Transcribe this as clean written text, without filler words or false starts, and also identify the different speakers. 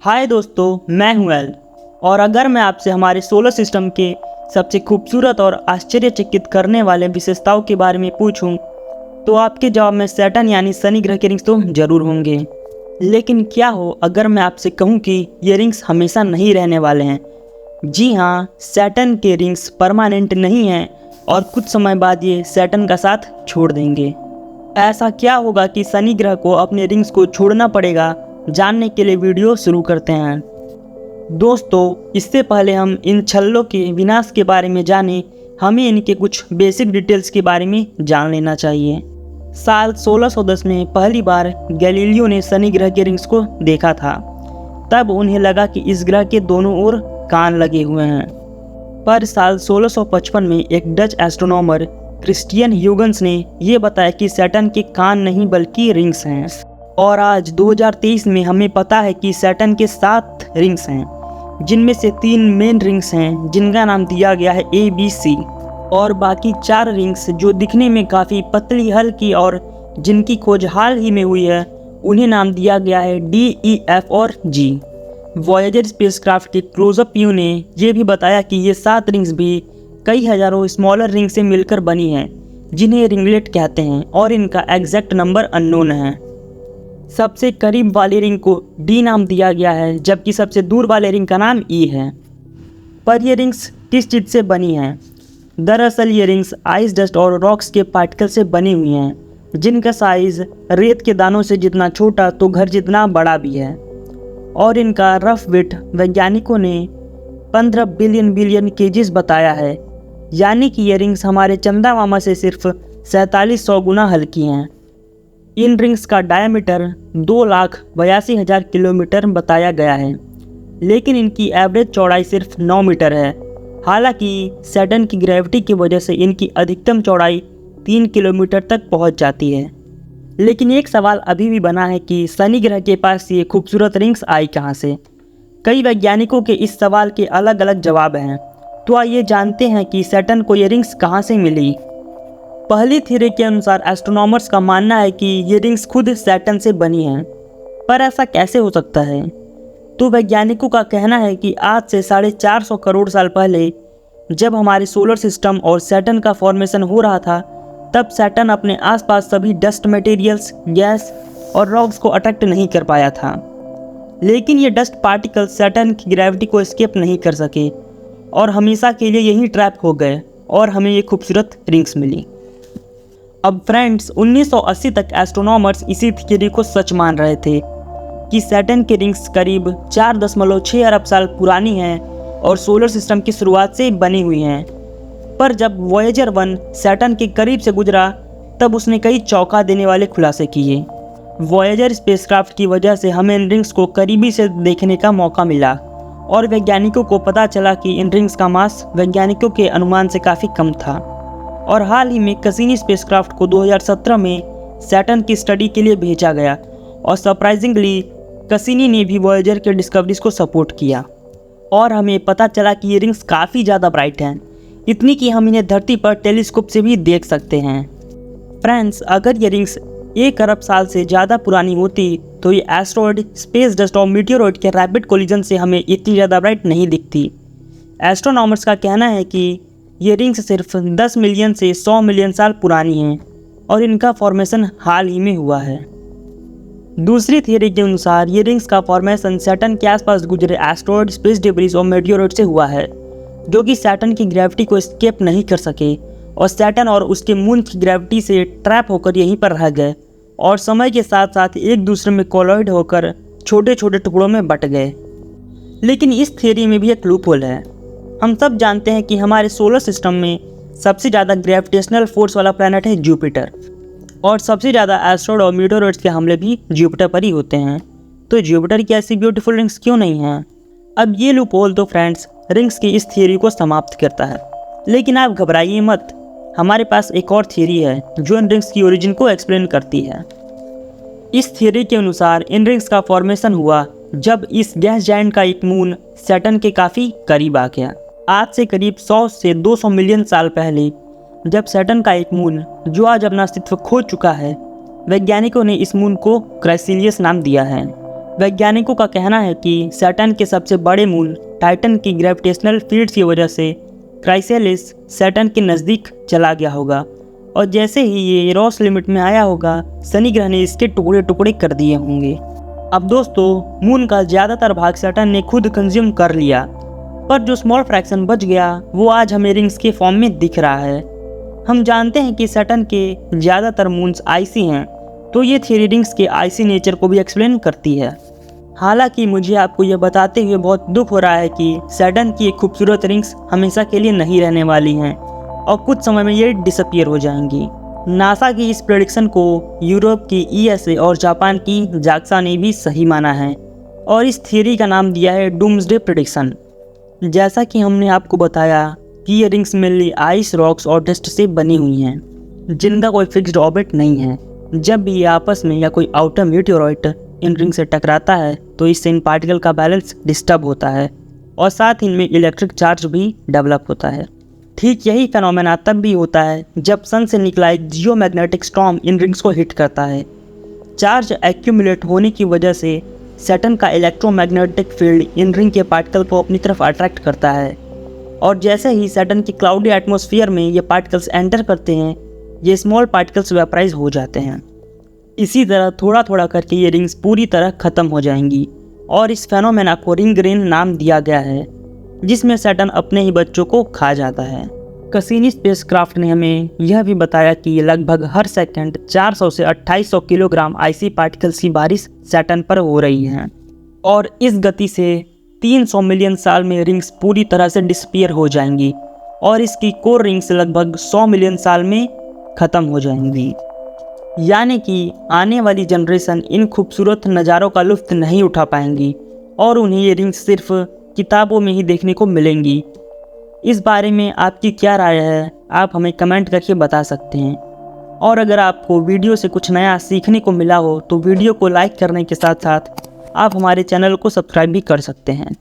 Speaker 1: हाय दोस्तों, मैं हूं एल। और अगर मैं आपसे हमारे सोलर सिस्टम के सबसे खूबसूरत और आश्चर्यचकित करने वाले विशेषताओं के बारे में पूछूं, तो आपके जवाब में सैटर्न यानी शनि ग्रह के रिंग्स तो जरूर होंगे। लेकिन क्या हो अगर मैं आपसे कहूं कि ये रिंग्स हमेशा नहीं रहने वाले हैं। जी हाँ, सैटर्न के रिंग्स परमानेंट नहीं हैं और कुछ समय बाद ये सैटर्न का साथ छोड़ देंगे। ऐसा क्या होगा कि शनि ग्रह को अपने रिंग्स को छोड़ना पड़ेगा, जानने के लिए वीडियो शुरू करते हैं। दोस्तों, इससे पहले हम इन छल्लों के विनाश के बारे में जानें, हमें इनके कुछ बेसिक डिटेल्स के बारे में जान लेना चाहिए। साल 1610 में पहली बार गैलीलियो ने शनि ग्रह के रिंग्स को देखा था। तब उन्हें लगा कि इस ग्रह के दोनों ओर कान लगे हुए हैं। पर साल 1655 में एक डच एस्ट्रोनॉमर क्रिस्टियन ह्यूगन्स ने यह बताया कि सैटर्न के कान नहीं बल्कि रिंग्स हैं। और आज 2023 में हमें पता है कि सैटर्न के 7 रिंग्स हैं, जिनमें से 3 मेन रिंग्स हैं जिनका नाम दिया गया है ABC, और बाकी 4 रिंग्स जो दिखने में काफ़ी पतली हल्की और जिनकी खोज हाल ही में हुई है, उन्हें नाम दिया गया है D, E, F और G। वॉयेजर स्पेसक्राफ्ट के क्लोजअप व्यू ने यह भी बताया कि ये 7 रिंग्स भी कई हजारों स्मॉलर रिंग से मिलकर बनी हैं, जिन्हें रिंगलेट कहते हैं, और इनका एग्जैक्ट नंबर अननोन है। सबसे करीब वाली रिंग को D नाम दिया गया है, जबकि सबसे दूर वाले रिंग का नाम E है। पर ये रिंग्स किस चीज़ से बनी हैं? दरअसल ये रिंग्स आइस, डस्ट और रॉक्स के पार्टिकल से बनी हुई हैं, जिनका साइज़ रेत के दानों से जितना छोटा तो घर जितना बड़ा भी है। और इनका रफ वेट वैज्ञानिकों ने 15 बिलियन केजीज बताया है, यानी कि ये रिंग्स हमारे चंदा मामा से सिर्फ 4700 गुना हल्की हैं। इन रिंग्स का डायमीटर 2,82,000 किलोमीटर बताया गया है, लेकिन इनकी एवरेज चौड़ाई सिर्फ 9 मीटर है। हालांकि सैटर्न की ग्रेविटी की वजह से इनकी अधिकतम चौड़ाई 3 किलोमीटर तक पहुंच जाती है। लेकिन एक सवाल अभी भी बना है कि शनि ग्रह के पास ये खूबसूरत रिंग्स आई कहाँ से। कई वैज्ञानिकों के इस सवाल के अलग अलग जवाब हैं, तो आइए जानते हैं कि सैटर्न को ये रिंग्स कहाँ से मिली। पहली थ्योरी के अनुसार एस्ट्रोनॉमर्स का मानना है कि ये रिंग्स खुद सैटर्न से बनी हैं। पर ऐसा कैसे हो सकता है? तो वैज्ञानिकों का कहना है कि आज से 450 करोड़ साल पहले जब हमारे सोलर सिस्टम और सैटर्न का फॉर्मेशन हो रहा था, तब सैटर्न अपने आसपास सभी डस्ट मटेरियल्स, गैस और रॉक्स को अट्रैक्ट नहीं कर पाया था। लेकिन ये डस्ट पार्टिकल सैटर्न की ग्रेविटी को एस्केप नहीं कर सके और हमेशा के लिए यहीं ट्रैप हो गए, और हमें ये खूबसूरत रिंग्स मिली। अब फ्रेंड्स, 1980 तक एस्ट्रोनॉमर्स इसी थ्योरी को सच मान रहे थे कि सैटर्न के रिंग्स करीब 4.6 अरब साल पुरानी हैं और सोलर सिस्टम की शुरुआत से बनी हुई हैं। पर जब वॉयेजर 1 सैटर्न के करीब से गुजरा, तब उसने कई चौंका देने वाले खुलासे किए। वॉयेजर स्पेसक्राफ्ट की वजह से हमें इन रिंग्स को करीबी से देखने का मौका मिला, और वैज्ञानिकों को पता चला कि इन रिंग्स का मास वैज्ञानिकों के अनुमान से काफ़ी कम था। और हाल ही में कैसिनी स्पेसक्राफ्ट को 2017 में सैटर्न की स्टडी के लिए भेजा गया, और सरप्राइजिंगली कैसिनी ने भी वॉयेजर के डिस्कवरीज को सपोर्ट किया, और हमें पता चला कि ये रिंग्स काफ़ी ज़्यादा ब्राइट हैं, इतनी कि हम इन्हें धरती पर टेलीस्कोप से भी देख सकते हैं। फ्रेंड्स, अगर ये रिंग्स 1 अरब साल से ज़्यादा पुरानी होती तो ये एस्ट्रॉयड, स्पेस डस्ट और मीटियोरॉइड के रैपिड कोलिजन से हमें इतनी ज़्यादा ब्राइट नहीं दिखती। एस्ट्रोनॉमर्स का कहना है कि ये रिंग्स सिर्फ 10 मिलियन से 100 मिलियन साल पुरानी हैं, और इनका फॉर्मेशन हाल ही में हुआ है। दूसरी थियरी के अनुसार ये रिंग्स का फॉर्मेशन सैटर्न के आसपास गुजरे एस्ट्रॉयड, स्पेस डेब्रिस और मेटियोरॉइड से हुआ है, जो कि सैटर्न की ग्रेविटी को एस्केप नहीं कर सके, और सैटर्न और उसके मून की ग्रेविटी से ट्रैप होकर यहीं पर रह गए, और समय के साथ साथ एक दूसरे में कोलाइड होकर छोटे छोटे टुकड़ों में बट गए। लेकिन इस थियरी में भी एक लूपहोल है। हम सब जानते हैं कि हमारे सोलर सिस्टम में सबसे ज़्यादा ग्रेविटेशनल फोर्स वाला प्लैनेट है जुपिटर, और सबसे ज़्यादा एस्ट्रॉयड और मीटियोरॉइड्स के हमले भी जुपिटर पर ही होते हैं। तो जुपिटर की ऐसी ब्यूटीफुल रिंग्स क्यों नहीं हैं? अब ये लूपहोल तो फ्रेंड्स रिंग्स की इस थियरी को समाप्त करता है। लेकिन आप घबराइए मत, हमारे पास एक और थियरी है जो इन रिंग्स की ओरिजिन को एक्सप्लेन करती है। इस थियरी के अनुसार इन रिंग्स का फॉर्मेशन हुआ जब इस गैस जायंट का एक मून सैटर्न के काफ़ी करीब आ गया। आज से करीब 100 से 200 मिलियन साल पहले जब सैटर्न का एक मून, जो आज अपना अस्तित्व खो चुका है, वैज्ञानिकों ने इस मून को क्राइसिलियस नाम दिया है। वैज्ञानिकों का कहना है कि सैटर्न के सबसे बड़े मून टाइटन की ग्रेविटेशनल फील्ड की वजह से क्राइसेलिस सैटर्न के नज़दीक चला गया होगा और जैसे ही ये इरोस लिमिट में आया होगा शनि ग्रह ने इसके टुकड़े टुकड़े कर दिए होंगे। अब दोस्तों मून का ज़्यादातर भाग सैटर्न ने खुद कंज्यूम कर लिया, पर जो स्मॉल फ्रैक्शन बच गया वो आज हमें रिंग्स के फॉर्म में दिख रहा है। हम जानते हैं कि सैटर्न के ज़्यादातर मून्स आइसी हैं, तो ये थ्योरी रिंग्स के आइसी नेचर को भी एक्सप्लेन करती है। हालांकि मुझे आपको यह बताते हुए बहुत दुख हो रहा है कि सैटर्न की एक खूबसूरत रिंग्स हमेशा के लिए नहीं रहने वाली हैं और कुछ समय में ये डिसअपीयर हो जाएंगी। नासा की इस प्रेडिक्शन को यूरोप की ईएसए और जापान की जाक्सा ने भी सही माना है और इस थियरी का नाम दिया है डूम्सडे प्रेडिक्शन। जैसा कि हमने आपको बताया कि ये रिंग्स मेनली आइस, रॉक्स और डस्ट से बनी हुई हैं जिनका कोई फिक्स्ड ऑर्बिट नहीं है। जब भी ये आपस में या कोई आउटर मीटियोराइट इन रिंग से टकराता है तो इससे इन पार्टिकल का बैलेंस डिस्टर्ब होता है और साथ ही इनमें इलेक्ट्रिक चार्ज भी डेवलप होता है। ठीक यही फेनोमेना तब भी होता है जब सन से निकला एक जियोमैग्नेटिक स्टॉर्म इन रिंग्स को हिट करता है। चार्ज एक्यूमुलेट होने की वजह से सैटर्न का इलेक्ट्रोमैग्नेटिक फील्ड इन रिंग के पार्टिकल को अपनी तरफ अट्रैक्ट करता है और जैसे ही सैटर्न की क्लाउडी एटमॉस्फेयर में ये पार्टिकल्स एंटर करते हैं ये स्मॉल पार्टिकल्स वेपराइज हो जाते हैं। इसी तरह थोड़ा थोड़ा करके ये रिंग्स पूरी तरह ख़त्म हो जाएंगी और इस फेनोमेना को रिंग रेन नाम दिया गया है, जिसमें सैटर्न अपने ही बच्चों को खा जाता है। कैसिनी स्पेसक्राफ्ट ने हमें यह भी बताया कि लगभग हर सेकंड 400 से 2800 किलोग्राम आइसी पार्टिकल्स की बारिश सैटर्न पर हो रही है और इस गति से 300 मिलियन साल में रिंग्स पूरी तरह से डिसपियर हो जाएंगी और इसकी कोर रिंग्स लगभग 100 मिलियन साल में ख़त्म हो जाएंगी। यानी कि आने वाली जनरेशन इन खूबसूरत नज़ारों का लुत्फ़ नहीं उठा पाएंगी और उन्हें ये रिंग्स सिर्फ किताबों में ही देखने को मिलेंगी। इस बारे में आपकी क्या राय है, आप हमें कमेंट करके बता सकते हैं। और अगर आपको वीडियो से कुछ नया सीखने को मिला हो तो वीडियो को लाइक करने के साथ साथ आप हमारे चैनल को सब्सक्राइब भी कर सकते हैं।